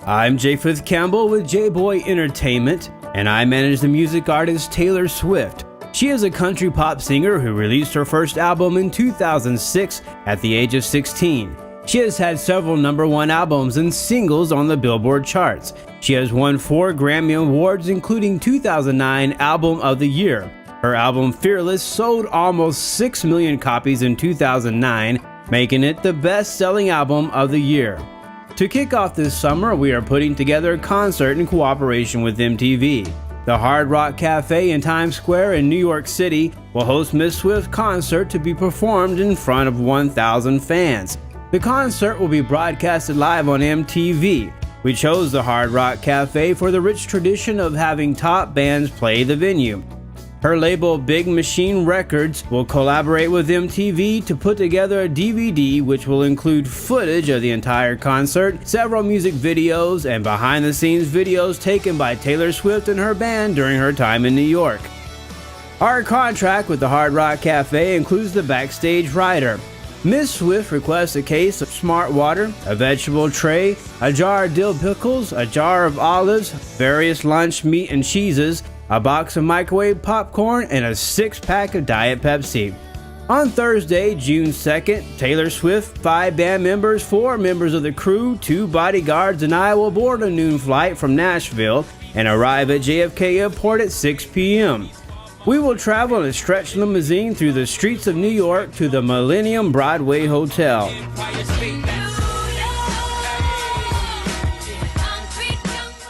I'm Japheth Campbell with J-Boy Entertainment, and I manage the music artist Taylor Swift. She is a country pop singer who released her first album in 2006 at the age of 16. She has had several #1 albums and singles on the Billboard charts. She has won 4 Grammy Awards, including 2009 Album of the Year. Her album Fearless sold almost 6 million copies in 2009, making it the best-selling album of the year. To kick off this summer, we are putting together a concert in cooperation with MTV. The Hard Rock Cafe in Times Square in New York City will host Miss Swift's concert to be performed in front of 1,000 fans. The concert will be broadcasted live on MTV. We chose the Hard Rock Cafe for the rich tradition of having top bands play the venue. Her label Big Machine Records will collaborate with MTV to put together a DVD which will include footage of the entire concert, several music videos, and behind-the-scenes videos taken by Taylor Swift and her band during her time in New York. Our contract with the Hard Rock Cafe includes the backstage rider. Miss Swift requests a case of Smart Water, a vegetable tray, a jar of dill pickles, a jar of olives, various lunch meat and cheeses, a box of microwave popcorn, and a 6-pack of Diet Pepsi. On Thursday, June 2nd, Taylor Swift, 5 band members, 4 members of the crew, 2 bodyguards, and I will board a noon flight from Nashville and arrive at JFK Airport at 6 p.m. We will travel in a stretch limousine through the streets of New York to the Millennium Broadway Hotel.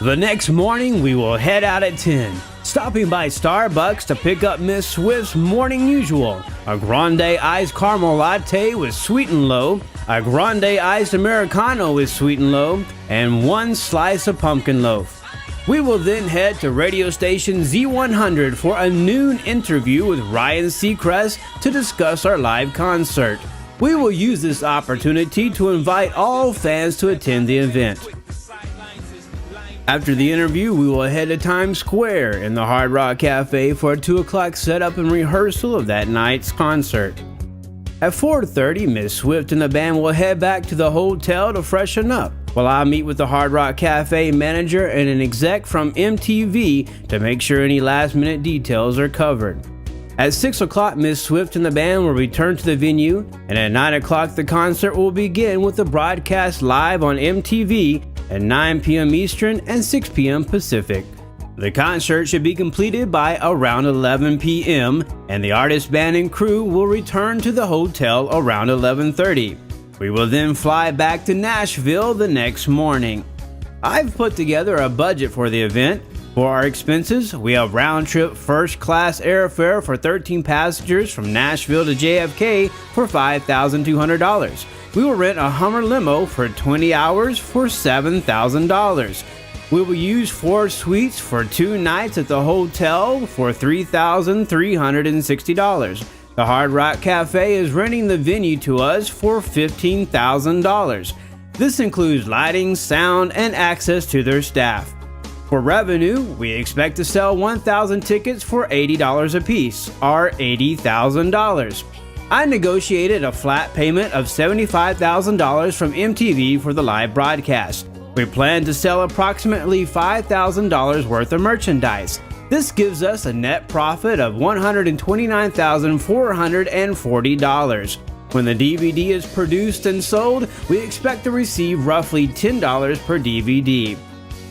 The next morning, we will head out at 10. Stopping by Starbucks to pick up Miss Swift's morning usual, a grande iced caramel latte with sweet and low, a grande iced Americano with sweet and low, and 1 slice of pumpkin loaf. We will then head to radio station Z100 for a noon interview with Ryan Seacrest to discuss our live concert. We will use this opportunity to invite all fans to attend the event. After the interview, we will head to Times Square in the Hard Rock Cafe for a 2 o'clock setup and rehearsal of that night's concert. At 4:30, Miss Swift and the band will head back to the hotel to freshen up, while I meet with the Hard Rock Cafe manager and an exec from MTV to make sure any last-minute details are covered. At 6 o'clock, Miss Swift and the band will return to the venue, and at 9 o'clock, the concert will begin with the broadcast live on MTV at 9 p.m. Eastern and 6 p.m. Pacific. The concert should be completed by around 11 p.m., and the artist, band, and crew will return to the hotel around 11:30. We will then fly back to Nashville the next morning. I've put together a budget for the event. For our expenses, we have round-trip first-class airfare for 13 passengers from Nashville to JFK for $5,200. We will rent a Hummer limo for 20 hours for $7,000. We will use 4 suites for 2 nights at the hotel for $3,360. The Hard Rock Cafe is renting the venue to us for $15,000. This includes lighting, sound, and access to their staff. For revenue, we expect to sell 1,000 tickets for $80 apiece, or $80,000. I negotiated a flat payment of $75,000 from MTV for the live broadcast. We plan to sell approximately $5,000 worth of merchandise. This gives us a net profit of $129,440. When the DVD is produced and sold, we expect to receive roughly $10 per DVD.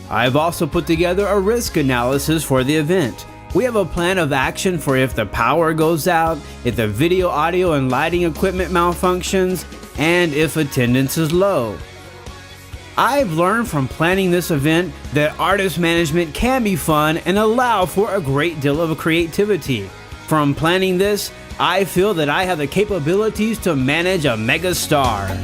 I've also put together a risk analysis for the event. We have a plan of action for if the power goes out, if the video, audio, and lighting equipment malfunctions, and if attendance is low. I've learned from planning this event that artist management can be fun and allow for a great deal of creativity. From planning this, I feel that I have the capabilities to manage a megastar.